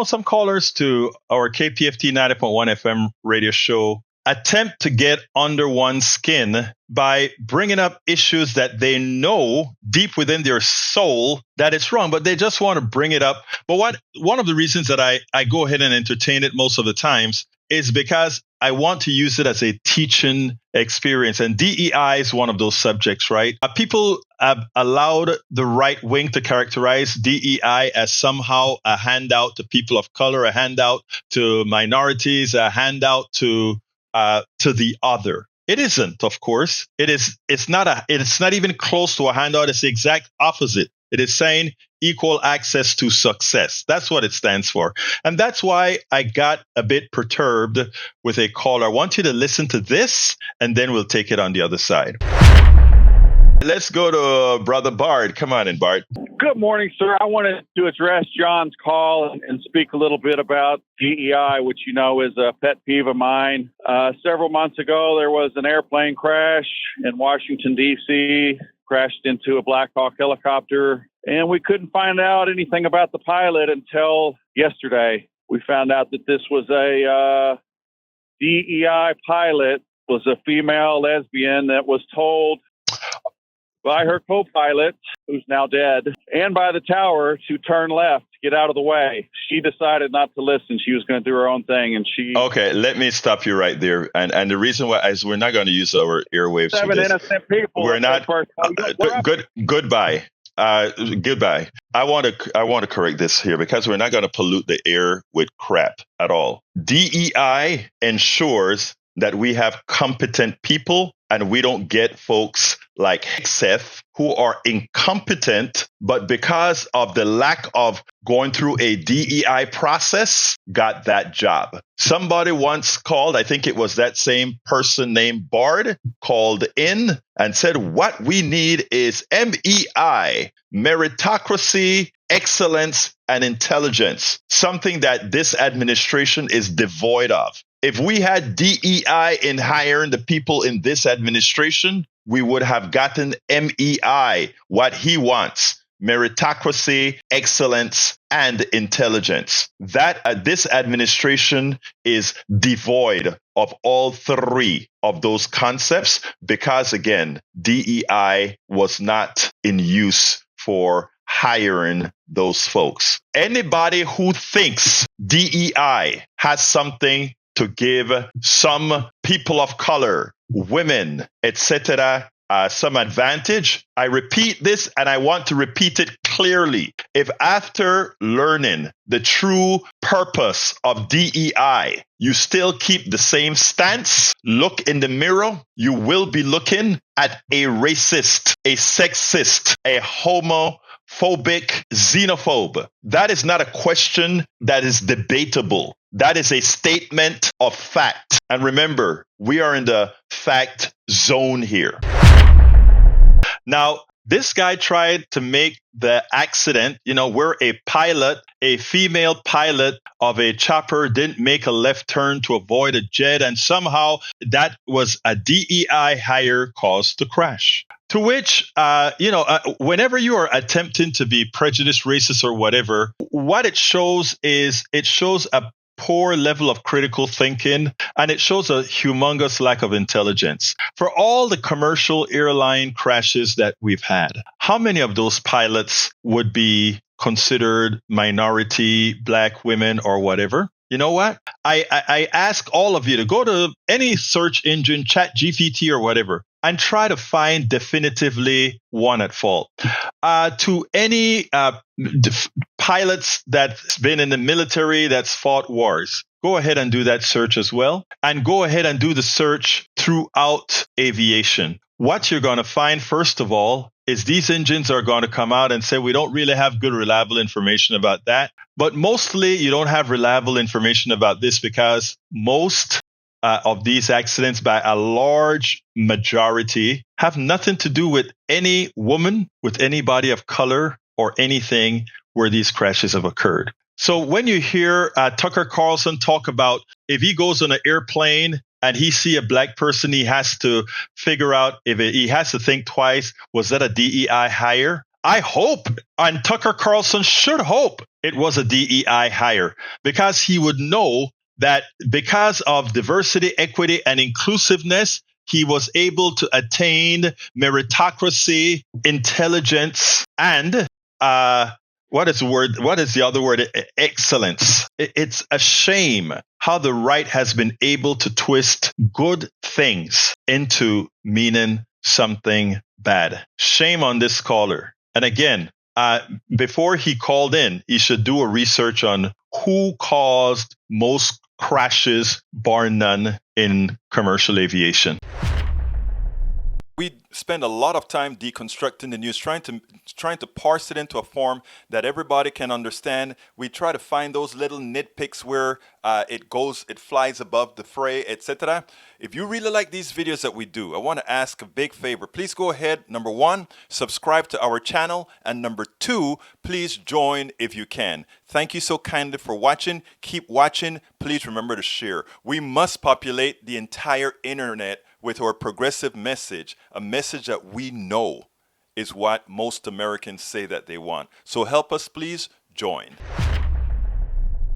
Some callers to our KPFT 90.1 FM radio show attempt to get under one's skin by bringing up issues that they know deep within their soul that it's wrong, but they just want to bring it up. But one of the reasons that I go ahead and entertain it most of the times is because I want to use it as a teaching experience. And DEI is one of those subjects, right? People have allowed the right wing to characterize DEI as somehow a handout to people of color, a handout to minorities, a handout to the other. It isn't, of course. It's not even close to a handout. It's the exact opposite. It is saying equal access to success. That's what it stands for. And that's why I got a bit perturbed with a caller. I want you to listen to this, and then we'll take it on the other side. Let's go to Brother Bart. Come on in, Bart. Good morning, sir. I wanted to address John's call and speak a little bit about DEI, which you know is a pet peeve of mine. Several months ago, there was an airplane crash in Washington, D.C., crashed into a Black Hawk helicopter, and we couldn't find out anything about the pilot until yesterday. We found out that this was a DEI pilot, was a female lesbian that was told by her co-pilot, who's now dead, and by the tower to turn left, get out of the way. She decided not to listen. She was going to do her own thing, and she... Okay, let me stop you right there. And the reason why is we're not going to use our airwaves for this. 7 innocent people. We're not... Goodbye. Goodbye. I want to correct this here because we're not going to pollute the air with crap at all. DEI ensures that we have competent people and we don't get folks like Seth who are incompetent, but because of the lack of going through a DEI process, got that job. Somebody once called, I think it was that same person named Bard, called in and said, what we need is MEI, meritocracy, excellence, and intelligence, something that this administration is devoid of. If we had DEI in hiring the people in this administration, we would have gotten MEI, what he wants, meritocracy, excellence, and intelligence. That this administration is devoid of all three of those concepts because, again, DEI was not in use for hiring those folks. Anybody who thinks DEI has something to give some people of color, women, etc., some advantage. I repeat this and I want to repeat it clearly. If after learning the true purpose of DEI, you still keep the same stance, look in the mirror, you will be looking at a racist, a sexist, a homophobic, xenophobe. That is not a question that is debatable. That is a statement of fact. And remember, we are in the fact zone here. Now, this guy tried to make the accident, where a pilot, a female pilot of a chopper didn't make a left turn to avoid a jet, and somehow that was a DEI hire caused the crash. To which, whenever you are attempting to be prejudiced, racist, or whatever, what it shows is a poor level of critical thinking, and it shows a humongous lack of intelligence. For all the commercial airline crashes that we've had, how many of those pilots would be considered minority, black women, or whatever? You know what? I ask all of you to go to any search engine, ChatGPT or whatever, and try to find definitively one at fault. To any pilots that's been in the military, that's fought wars, go ahead and do that search as well. And go ahead and do the search throughout aviation. What you're going to find, first of all, is these engines are going to come out and say, we don't really have good, reliable information about that. But mostly you don't have reliable information about this because most of these accidents, by a large majority, have nothing to do with any woman, with anybody of color, or anything where these crashes have occurred. So when you hear Tucker Carlson talk about if he goes on an airplane and he see a black person, he has to figure out he has to think twice, was that a DEI hire? I hope, and Tucker Carlson should hope, it was a DEI hire, because he would know that because of diversity, equity, and inclusiveness, he was able to attain meritocracy, intelligence, and what is the word? What is the other word? Excellence. It's a shame how the right has been able to twist good things into meaning something bad. Shame on this caller. And again, before he called in, he should do a research on who caused most crashes, bar none, in commercial aviation. We spend a lot of time deconstructing the news, trying to parse it into a form that everybody can understand. We try to find those little nitpicks where it flies above the fray, etc. If you really like these videos that we do, I want to ask a big favor. Please go ahead. Number 1, subscribe to our channel, and number 2, please join if you can. Thank you so kindly for watching. Keep watching. Please remember to share. We must populate the entire internet with our progressive message, a message that we know is what most Americans say that they want. So help us, please join.